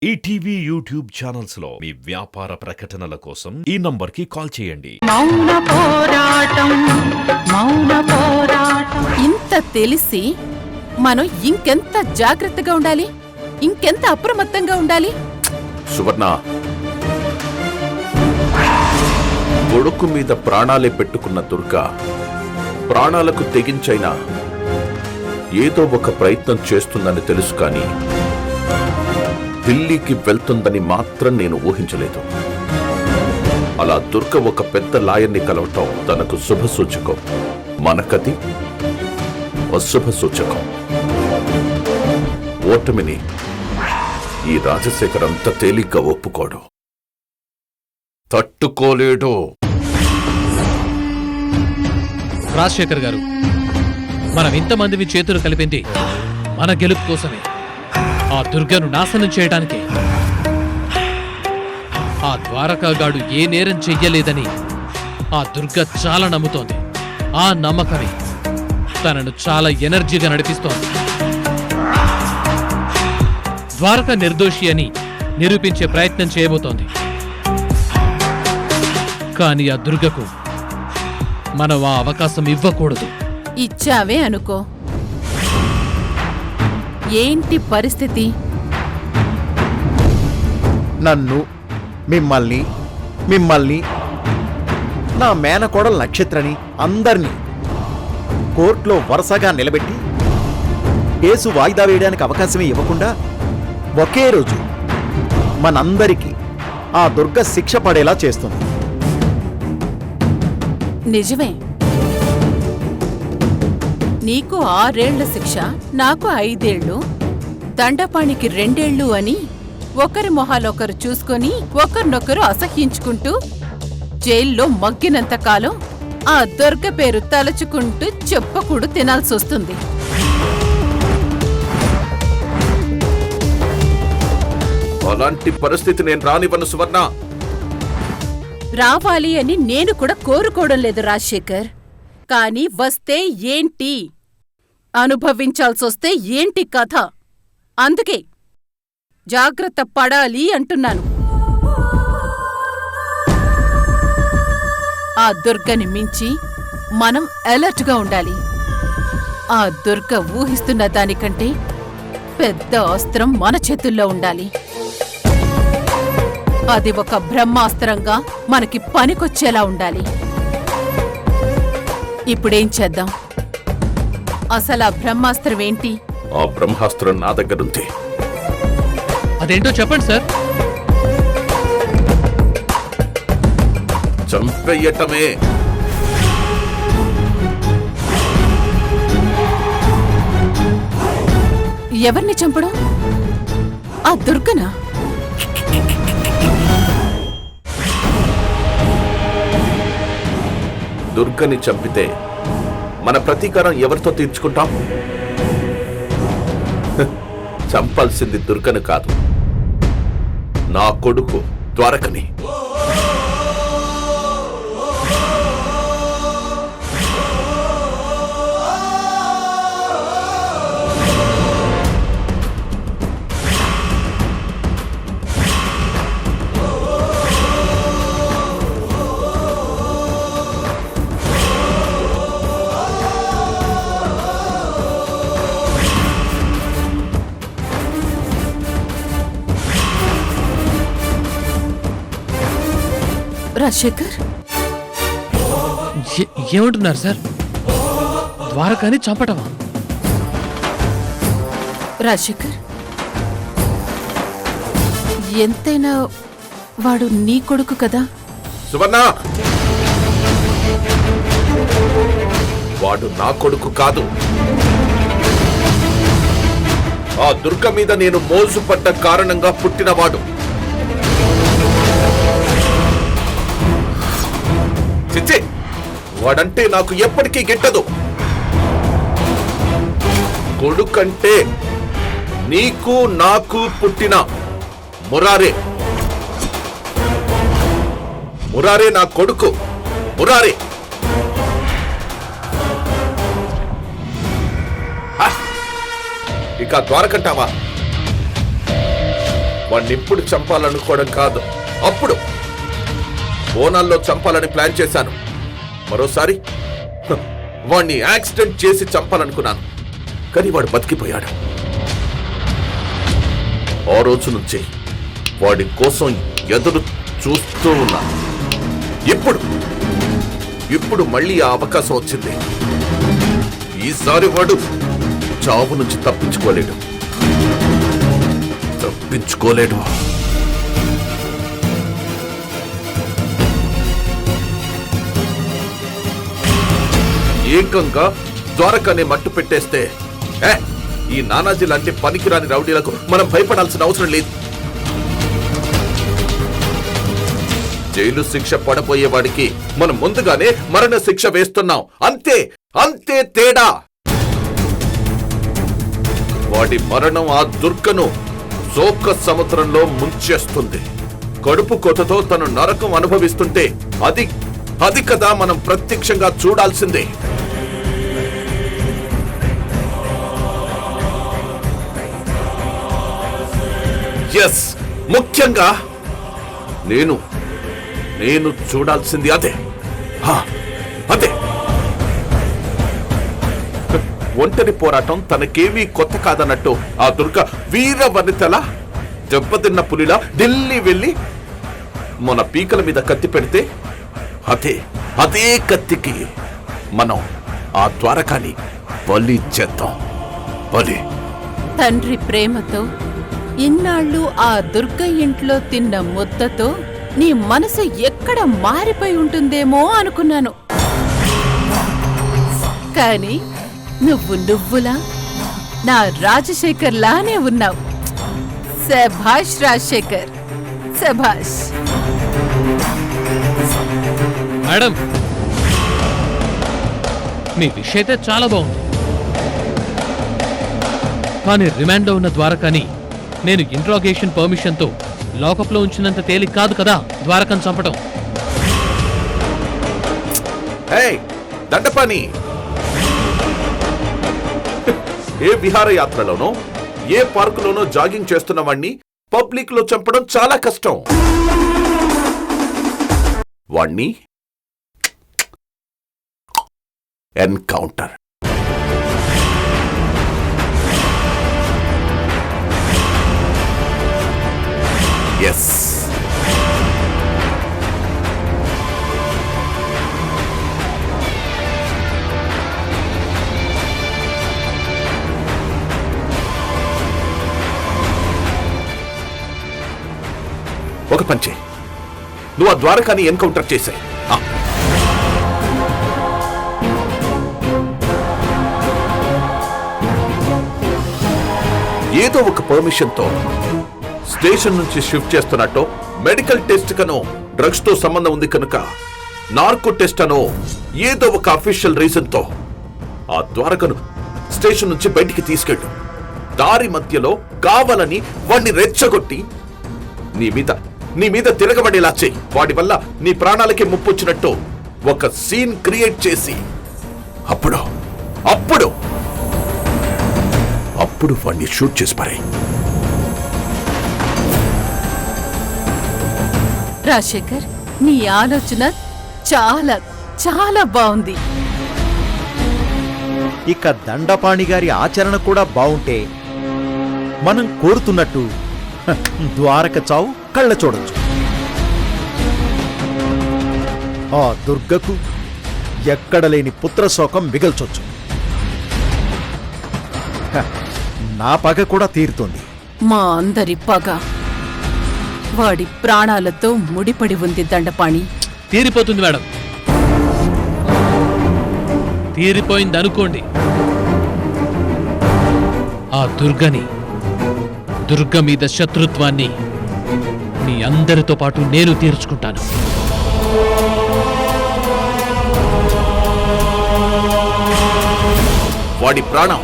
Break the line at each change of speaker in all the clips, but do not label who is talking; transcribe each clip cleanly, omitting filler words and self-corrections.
ETV YouTube channels లో మీ వ్యాపార ప్రకటనల కోసం ఈ నంబర్కి కాల్ చేయండి.
మౌన పోరాటం ఇంత తెలిసి మనం ఇంకెంత జాగ్రత్తగా ఉండాలి, ఇంకెంత అప్రమత్తంగా ఉండాలి.
సువర్ణ, కొడుకు మీద ప్రాణాలే పెట్టుకున్న దుర్గా ప్రాణాలకు తెగించైనా ఏదో ఒక ప్రయత్నం చేస్తుందని తెలుసు, కానీ ఢిల్లీకి వెళ్తుందని మాత్రం నేను ఊహించలేదు. అలా దుర్గ ఒక పెద్ద లాయర్ని కలవటం తనకు శుభసూచకం, మనకది అశుభసూచకం. ఓటమిని ఈ రాజశేఖర్ అంత తేలిగ్గా ఒప్పుకోడు, తట్టుకోలేడు.
రాజశేఖర్ గారు, మనం ఇంతమందివి చేతులు కలిపింది మన గెలుపు కోసమే, ఆ దుర్గను నాశనం చేయడానికి. ఆ ద్వారకాగాడు ఏ నేరం చెయ్యలేదని ఆ దుర్గ చాలా నమ్ముతోంది. ఆ నమ్మకమే తనను చాలా ఎనర్జీగా నడిపిస్తోంది. ద్వారక నిర్దోషి అని నిరూపించే ప్రయత్నం చేయబోతోంది. కానీ ఆ దుర్గకు మనం ఆ అవకాశం ఇవ్వకూడదు.
ఇచ్చావే అనుకో, ఏంటి పరిస్థితి?
నన్ను, మిమ్మల్ని నా మేనకోడల నక్షత్రని అందర్నీ కోర్టులో వరుసగా నిలబెట్టి కేసు వాయిదా వేయడానికి అవకాశమే ఇవ్వకుండా ఒకే రోజు మనందరికీ ఆ దుర్గ శిక్ష పడేలా చేస్తుంది.
నిజమే, నీకు 6 ఏళ్ల శిక్ష, నాకు 5 ఏళ్లు, దండపాణికి 2 ఏళ్లు అని ఒకరి మొహాలొకరు చూసుకొని ఒకరినొకరు అసహ్యించుకుంటూ జైల్లో మగ్గినంత కాలం ఆ దుర్గ పేరు తలుచుకుంటూ చెప్పకూడు తినాల్సొస్తుంది.
అలాంటి పరిస్థితి నేను రానివ్వను సువర్ణ.
రావాలి అని నేను కూడా కోరుకోవడం లేదు రాజశేఖర్, కానీ వస్తే ఏంటి, అనుభవించాల్సొస్తే ఏంటి కథ? అందుకే జాగ్రత్త పడాలి అంటున్నాను. ఆ దుర్గని మించి మనం అలర్ట్గా ఉండాలి. ఆ దుర్గ ఊహిస్తున్న దానికంటే పెద్ద అస్త్రం మన చేతుల్లో ఉండాలి. అది ఒక బ్రహ్మాస్త్రంగా మనకి పనికొచ్చేలా ఉండాలి. ఇప్పుడేం చేద్దాం? అసలు ఆ బ్రహ్మాస్త్రం ఏంటి?
ఆ బ్రహ్మాస్త్రం నా దగ్గరుంది.
అదేంటో చెప్పండి సార్.
చంపెయ్యటమే.
ఎవరిని చంపడం? ఆ దుర్గనా?
దుర్గని చంపితే మన ప్రతీకారం ఎవరితో తీర్చుకుంటాం? చంపాల్సింది దుర్గను కాదు, నా కొడుకు ద్వారకని.
రాజశేఖర్,
ఏమంటున్నారు సార్? ద్వారకాని చంపటమా?
రాజశేఖర్, ఎంతైనా వాడు నీ కొడుకు కదా?
సువర్ణ, వాడు నా కొడుకు కాదు. ఆ దుర్గ మీద నేను మోజుపడ్డ కారణంగా పుట్టినవాడు. చిచ్చి, వాడంటే నాకు ఎప్పటికీ గిట్టదు. కొడుకంటే నీకు నాకు పుట్టిన మురారే. మురారే నా కొడుకు, మురారే. ఇక ద్వారకంటావా? వాణ్ణి ఇప్పుడు చంపాలనుకోవడం కాదు, అప్పుడు బోనాల్లో చంపాలని ప్లాన్ చేశాను. మరోసారి వాణ్ణి యాక్సిడెంట్ చేసి చంపాలనుకున్నాను, కానీ వాడు బతికిపోయాడు. ఆ రోజు నుంచి వాడి కోసం ఎదురు చూస్తూ ఉన్నాను. ఇప్పుడు మళ్ళీ ఆ అవకాశం వచ్చింది. ఈసారి వాడు చావు నుంచి తప్పించుకోలేడు. ఏకంగా ద్వారకానే మట్టు పెట్టేస్తే ఈ నానాజీ లాంటి పనికిరాని రౌడీలకు మనం భయపడాల్సిన అవసరం లేదు. జైలు శిక్ష పడబోయే వాడికి మనం ముందుగానే మరణ శిక్ష వేస్తున్నాం. అంతే అంతే తేడా. వాడి మరణం ఆ దుర్గను శోక సముద్రంలో ముంచేస్తుంది. కడుపు కొతతో తను నరకం అనుభవిస్తుంటే అది కదా మనం ప్రత్యక్షంగా చూడాల్సిందే. ఎస్, ముఖ్యంగా నేను చూడాల్సింది అదే. అదే ఒంటరి పోరాటం తనకేమీ కొత్త కాదన్నట్టు ఆ దుర్గ వీర వనితలా దెబ్బతిన్న పులిలా ఢిల్లీ వెళ్ళి మన పీకల మీద కత్తి పెడితే అదే కత్తికి మనం ఆ ద్వారకాని బలి చేద్దాం. బలి.
తండ్రి ప్రేమతో ఇన్నాళ్ళు ఆ దుర్గ ఇంట్లో తిన్న ముద్దతో నీ మనసు ఎక్కడ మారిపోయి ఉంటుందేమో అనుకున్నాను. కాని నువ్వులా నా రాజశేఖర్ లానే ఉన్నావు. శభాష్ రాజశేఖర్, శభాష్.
మేడం, మీ విష్ అయితే చాలా బాగుంది, కానీ రిమాండ్లో ఉన్న ద్వారకాని నేను ఇంట్రాగేషన్ పర్మిషన్తో లాకప్లో ఉంచినంత తేలిక కాదు కదా ద్వారకను చంపడం.
దండపాణి, ఏ విహారయాత్రలోనో ఏ పార్కులోనో జాగింగ్ చేస్తున్న వాణ్ణి పబ్లిక్ లో చంపడం చాలా కష్టం. వాణ్ణి ఎన్కౌంటర్. ఎస్. ఒక పంచే, నువ్వు ఆ ద్వారకాని ఎన్కౌంటర్ చేశాయి. ఏదో ఒక పర్మిషన్తో స్టేషన్ నుంచి షిఫ్ట్ చేస్తున్నట్టు, మెడికల్ టెస్ట్ కనో డ్రగ్స్ తో సంబంధం ఉంది కనుక నార్కో టెస్ట్ అనో ఏదో ఒక అఫీషియల్ రీజన్ తో ఆ ద్వారకను స్టేషన్ నుంచి బయటికి తీసుకెళ్ళు. దారి మధ్యలో కావాలని వాణ్ణి రెచ్చగొట్టి నీ మీద తిరగబడేలా చెయ్యి. వాడి వల్ల నీ ప్రాణాలకి ముప్పొచ్చినట్టు ఒక సీన్ క్రియేట్ చేసి అప్పుడు వాణ్ణి షూట్ చేసి పారేయ్.
రాజశేఖర్, నీ ఆలోచన చాలా చాలా బాగుంది.
ఇక దండపాణి గారి ఆచరణ కూడా బావుంటే మనం కోరుతున్నట్టు ద్వారక చావు కళ్ళ చూడొచ్చు. ఆ దుర్గకు ఎక్కడలేని పుత్రశోకం మిగల్చొచ్చు. నా పగ కూడా తీరుతుంది.
మా అందరి పగ వాడి ప్రాణాలతో ముడిపడి ఉంది. దండపాణి
తీరిపోతుంది మేడం, తీరిపోయింది అనుకోండి. ఆ దుర్గ మీద శత్రుత్వాన్ని మీ అందరితో పాటు నేను తీర్చుకుంటాను.
వాడి ప్రాణం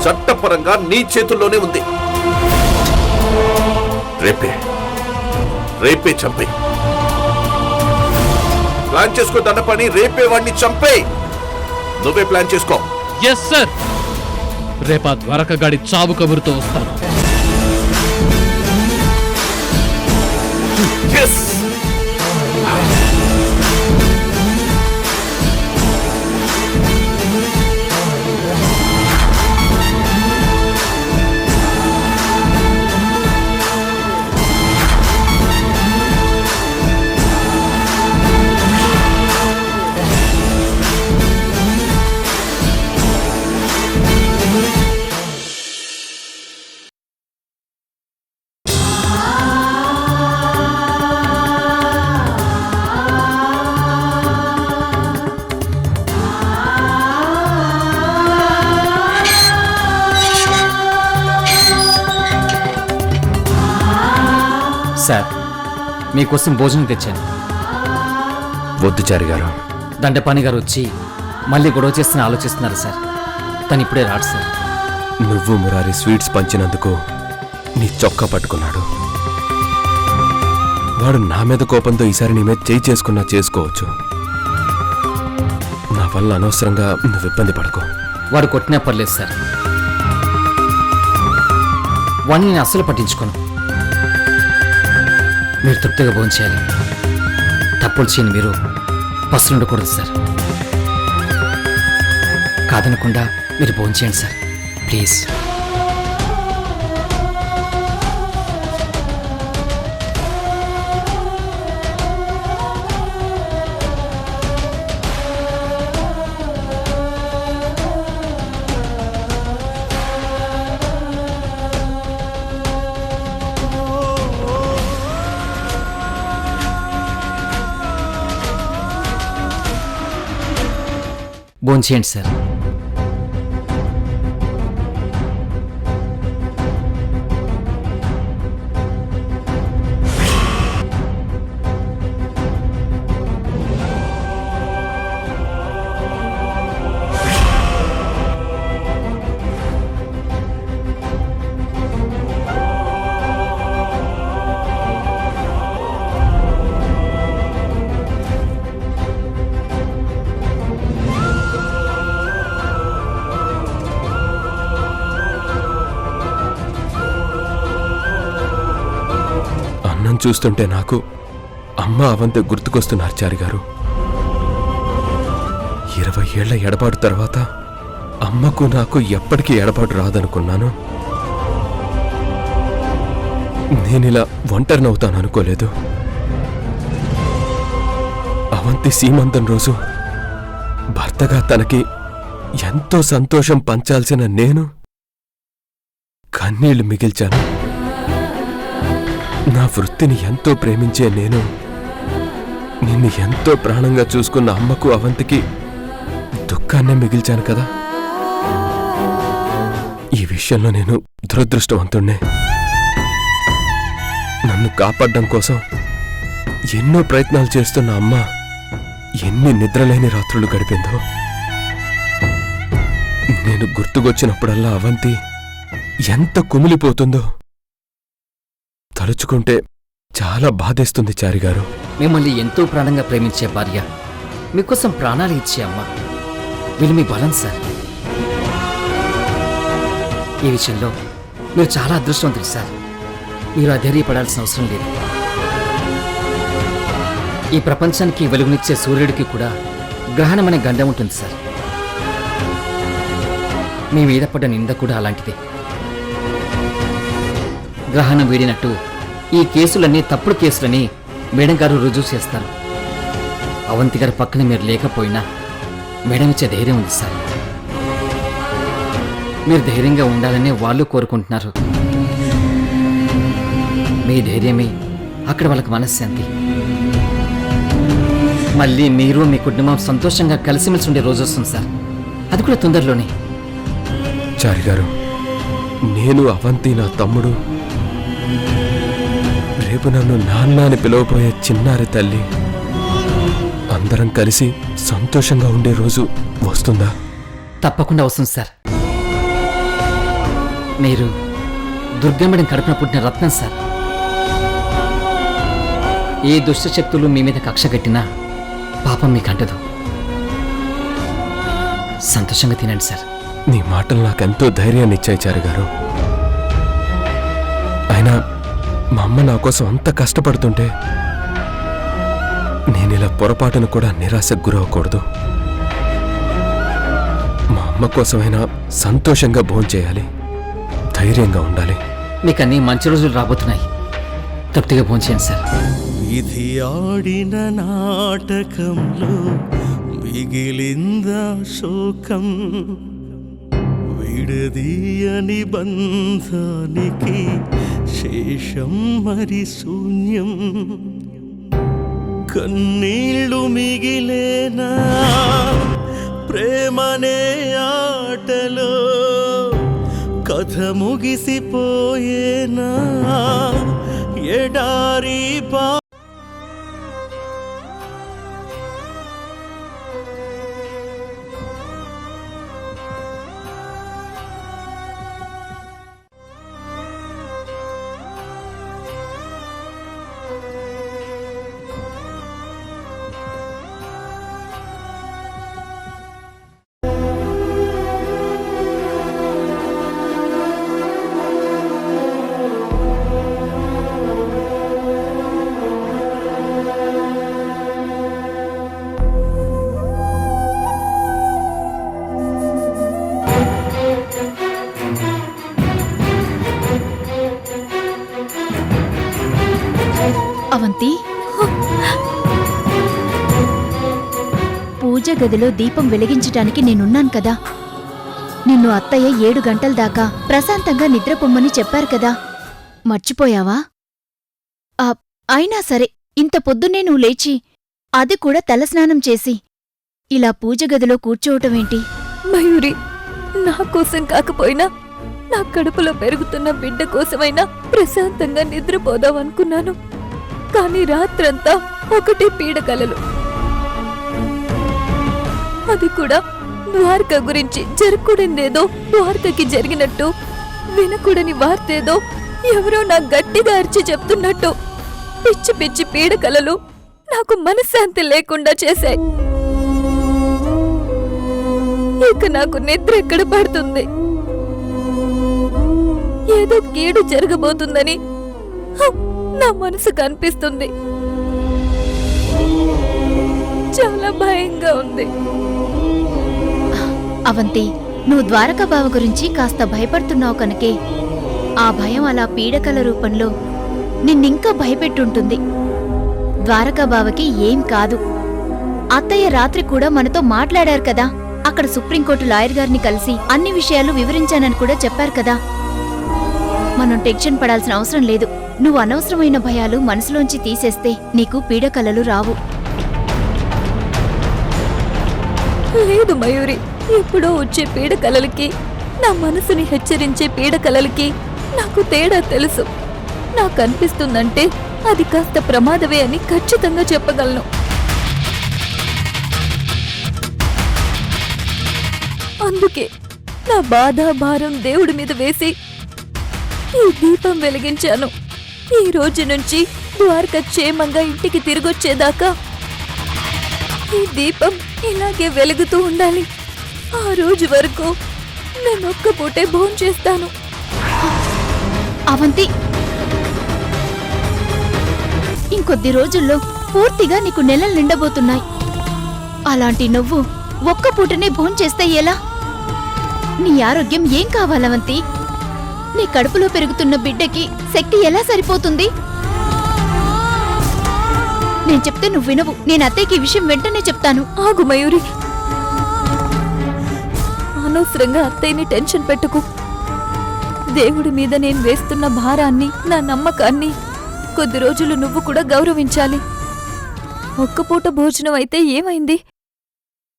చట్టపరంగా నీ చేతుల్లోనే ఉంది. రేపే చంపే. ప్లాన్ చేసుకో దండపాణి, రేపే వాడిని చంపే. నువ్వే ప్లాన్ చేసుకో.
ఎస్ సార్, రేపా ద్వారకగాడి చావు కబురుతో వస్తాను.
సార్, మీకోసం భోజనం తెచ్చాను.
వద్దు చారి గారు.
దండపాణి గారు వచ్చి మళ్ళీ గొడవ చేస్తున్న ఆలోచిస్తున్నారు సార్. తను ఇప్పుడే రాడు సార్.
నువ్వు మురారి స్వీట్స్ పంచినందుకు నీ చొక్కా పట్టుకున్నాడు. వాడు నా మీద కోపంతో ఈసారి నీ మీద చేయి చేసుకున్నా చేసుకోవచ్చు. నా వల్ల అనవసరంగా నువ్వు ఇబ్బంది పడకు.
వాడు కొట్టినా పర్లేదు సార్. వాడిని నేను అస్సలు పట్టించుకోను. మీరు తృప్తిగా భోంచేయాలి. తప్పులు చేయని మీరు పసులు ఉండకూడదు సార్. కాదనకుండా మీరు భోంచేయండి సార్, ప్లీజ్. భోంచేయండి సార్.
అన్నం చూస్తుంటే నాకు అమ్మ అవంతే గుర్తుకొస్తున్నారు చారి గారు. 20 ఏళ్ల ఎడబాటు తర్వాత అమ్మకు నాకు ఎప్పటికీ ఎడబాటు రాదనుకున్నాను. నేనిలా ఒంటరినవుతాను అనుకోలేదు. అవంతి సీమంతం రోజు భర్తగా తనకి ఎంతో సంతోషం పంచాల్సిన నేను కన్నీళ్లు మిగిల్చాను. నా వృత్తిని ఎంతో ప్రేమించే నేను నిన్ను ఎంతో ప్రాణంగా చూసుకున్న అమ్మకు అవంతికి దుఃఖాన్నే మిగిల్చాను కదా. ఈ విషయంలో నేను దురదృష్టవంతుణ్ణే. నన్ను కాపాడడం కోసం ఎన్నో ప్రయత్నాలు చేస్తున్న అమ్మ ఎన్ని నిద్రలేని రాత్రులు గడిపిందో. నేను గుర్తుకొచ్చినప్పుడల్లా అవంతి ఎంత కుమిలిపోతుందో తలుచుకుంటే చాలా బాధేస్తుంది చారి గారు.
మిమ్మల్ని ఎంతో ప్రాణంగా ప్రేమించే భార్య, మీకోసం ప్రాణాలు ఇచ్చే అమ్మ, వీళ్ళు మీ బలం సార్. ఈ విషయంలో మీరు చాలా అదృష్టవంతులు సార్. మీరు అధైర్యపడాల్సిన అవసరం లేదు. ఈ ప్రపంచానికి వెలుగునిచ్చే సూర్యుడికి కూడా గ్రహణం అనే గండం ఉంటుంది సార్. మీ మీద పడ్డ నింద కూడా అలాంటిదే. గ్రహణం వీడినట్టు ఈ కేసులన్నీ తప్పుడు కేసులని మేడం గారు రుజువు చేస్తారు. అవంతి గారి పక్కన మీరు లేకపోయినా మేడం ఇచ్చే ధైర్యం ఉంది సార్. మీరు ధైర్యంగా ఉండాలనే వాళ్ళు కోరుకుంటున్నారు. మీ ధైర్యమే అక్కడ వాళ్ళకి మనశ్శాంతి. మళ్ళీ మీరు మీ కుటుంబం సంతోషంగా కలిసిమెలిసి ఉండే రోజు వస్తుంది సార్. అది కూడా తొందరలోనే.
చారి గారు, నేను అవంతి నా తమ్ముడు, రేపు నన్ను నాన్న అని పిలవబోయే చిన్నారి తల్లి అందరం కలిసి సంతోషంగా ఉండే రోజు వస్తుందా?
తప్పకుండా వస్తుంది సార్. మీరు దుర్గమ్మడిని కడుపున పుట్టిన రత్నం సార్. ఏ దుష్ట శక్తులు మీ మీద కక్ష కట్టినా పాపం మీకు అంటదు. సంతోషంగా తినండి సార్.
నీ మాటలు నాకెంతో ధైర్యాన్ని ఇచ్చాయి చారి గారు. అయినా మా అమ్మ నా కోసం అంత కష్టపడుతుంటే నేనిలా పొరపాటును కూడా నిరాశకు గురవకూడదు. మా అమ్మ కోసమైనా సంతోషంగా భోంచేయాలి, ధైర్యంగా ఉండాలి.
మీకు అన్ని మంచి రోజులు రాబోతున్నాయి. తృప్తిగా భోంచేయండి సార్.
విధి ఆడిన నాటకంలో మిగిలిందా శోకం, విడదీయని బంధానికి శేషం మరి శూన్యం. కన్నీళ్ళు మిగిలేనా ప్రేమనే ఆటలో, కథ ముగిసిపోయేనా ఎడారి పా
అవంతి, పూజ గదిలో దీపం వెలిగించటానికి నేనున్నాను కదా. నిన్ను అత్తయ్య 7 గంటల దాకా ప్రశాంతంగా నిద్రపొమ్మని చెప్పారు కదా, మర్చిపోయావా? అయినా సరే, ఇంత పొద్దున్నే నువ్వు లేచి, అది కూడా తలస్నానం చేసి, ఇలా పూజ గదిలో కూర్చోవటమేంటి?
మయూరి, నా కోసం కాకపోయినా నా కడుపులో పెరుగుతున్న బిడ్డ కోసమైనా ప్రశాంతంగా నిద్రపోదామనుకున్నాను. కానీ రాత్రంతా ఒకటే పీడకలలు. అది కూడా ద్వారక గురించి జరగకూడదేదో ద్వారకకి జరిగినట్టు, వినకూడని వార్తేదో ఎవరో నా గట్టిగా అరిచి చెప్తున్నట్టు పిచ్చి పిచ్చి పీడకలలు నాకు మనశ్శాంతి లేకుండా చేశాయి. ఇక నాకు నిద్ర ఎక్కడ పడుతుంది? ఏదో కీడు జరగబోతుందని నా మనసు కనిపిస్తుంది. చాలా భయంగా ఉంది.
అవంతి, నువ్వు ద్వారకా బావ గురించి కాస్త భయపడుతున్నావు కనుకే ఆ భయం అలా పీడకల రూపంలో నిన్నింకా భయపెట్టుంటుంది. ద్వారకా బావకి ఏం కాదు. అత్తయ్య రాత్రి కూడా మనతో మాట్లాడారు కదా. అక్కడ సుప్రీంకోర్టు లాయర్ గారిని కలిసి అన్ని విషయాలు వివరించానని కూడా చెప్పారు కదా. మనం టెన్షన్ పడాల్సిన అవసరం లేదు. నువ్వు అనవసరమైన భయాలు మనసులోంచి తీసేస్తే నీకు పీడకలలు రావు.
లేదు మయూరి, ఎప్పుడో వచ్చే పీడకలలకి, నా మనసుని హెచ్చరించే పీడకలలకి నాకు తేడా తెలుసు. నాకనిపిస్తుందంటే అది కాస్త ప్రమాదమే అని ఖచ్చితంగా చెప్పగలను. అందుకే నా బాధ భారం దేవుడి మీద వేసి ఈ దీపం వెలిగించాను. ఈ రోజు నుంచి ద్వారక క్షేమంగా ఇంటికి తిరిగొచ్చేదాకా ఈ దీపం ఇలాగే వెలుగుతూ ఉండాలి. ఆ రోజు వరకు నేనొక్క పూటే భోంచేస్తాను.
అవంతి, ఇంకొద్ది రోజుల్లో పూర్తిగా నీకు నెలలు నిండబోతున్నాయి. అలాంటి నువ్వు ఒక్క పూటనే భోంచేస్తే ఎలా? నీ ఆరోగ్యం ఏం కావాలవంతి? నీ కడుపులో పెరుగుతున్న బిడ్డకి శక్తి ఎలా సరిపోతుంది? నేను చెప్తే నువ్వు వినవు. నేను అత్తయ్యకి ఈ విషయం వెంటనే చెప్తాను.
ఆగు మయూరి, అనవసరంగా అత్తయ్యని టెన్షన్ పెట్టుకు. దేవుడి మీద నేను వేస్తున్న భారాన్ని, నా నమ్మకాన్ని కొద్ది రోజులు నువ్వు కూడా గౌరవించాలి. ఒక్కపూట భోజనం అయితే ఏమైంది?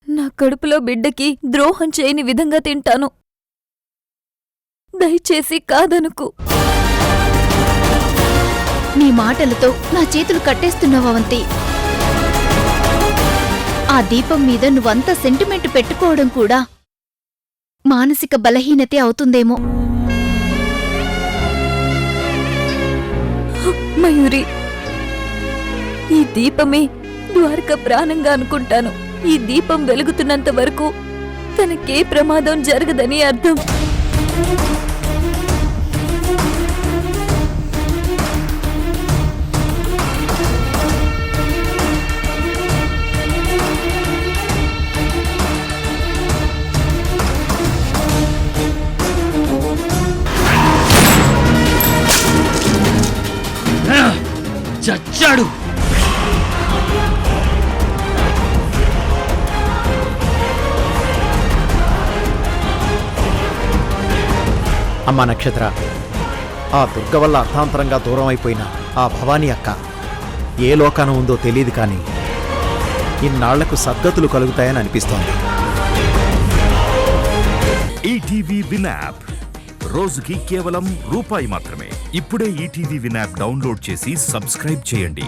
నా కడుపులో బిడ్డకి ద్రోహం చేయని విధంగా తింటాను. దయచేసి కాదనుకు.
నీ మాటలతో నా చేతులు కట్టేస్తున్నావు అవంతి. ఆ దీపం మీద నువ్వంత సెంటిమెంట్ పెట్టుకోవడం కూడా మానసిక బలహీనతే అవుతుందేమో.
మయూరి, ఈ దీపమే ద్వారక ప్రాణంగా అనుకుంటాను. ఈ దీపం వెలుగుతున్నంత వరకు తనకే ప్రమాదం జరగదని అర్థం.
చచ్చాడు.
అమ్మా నక్షత్ర, ఆ దుర్గ వల్ల అర్థాంతరంగా దూరం అయిపోయిన ఆ భవానీ అక్క ఏ లోకాన ఉందో తెలియదు, కానీ ఇన్నాళ్లకు సద్గతులు కలుగుతాయని అనిపిస్తోంది.
ఈటీవీ విన్ యాప్ రోజుకి కేవలం రూపాయి మాత్రమే. ఇప్పుడే ఈటీవీ విన్ యాప్ డౌన్లోడ్ చేసి సబ్స్క్రైబ్ చేయండి.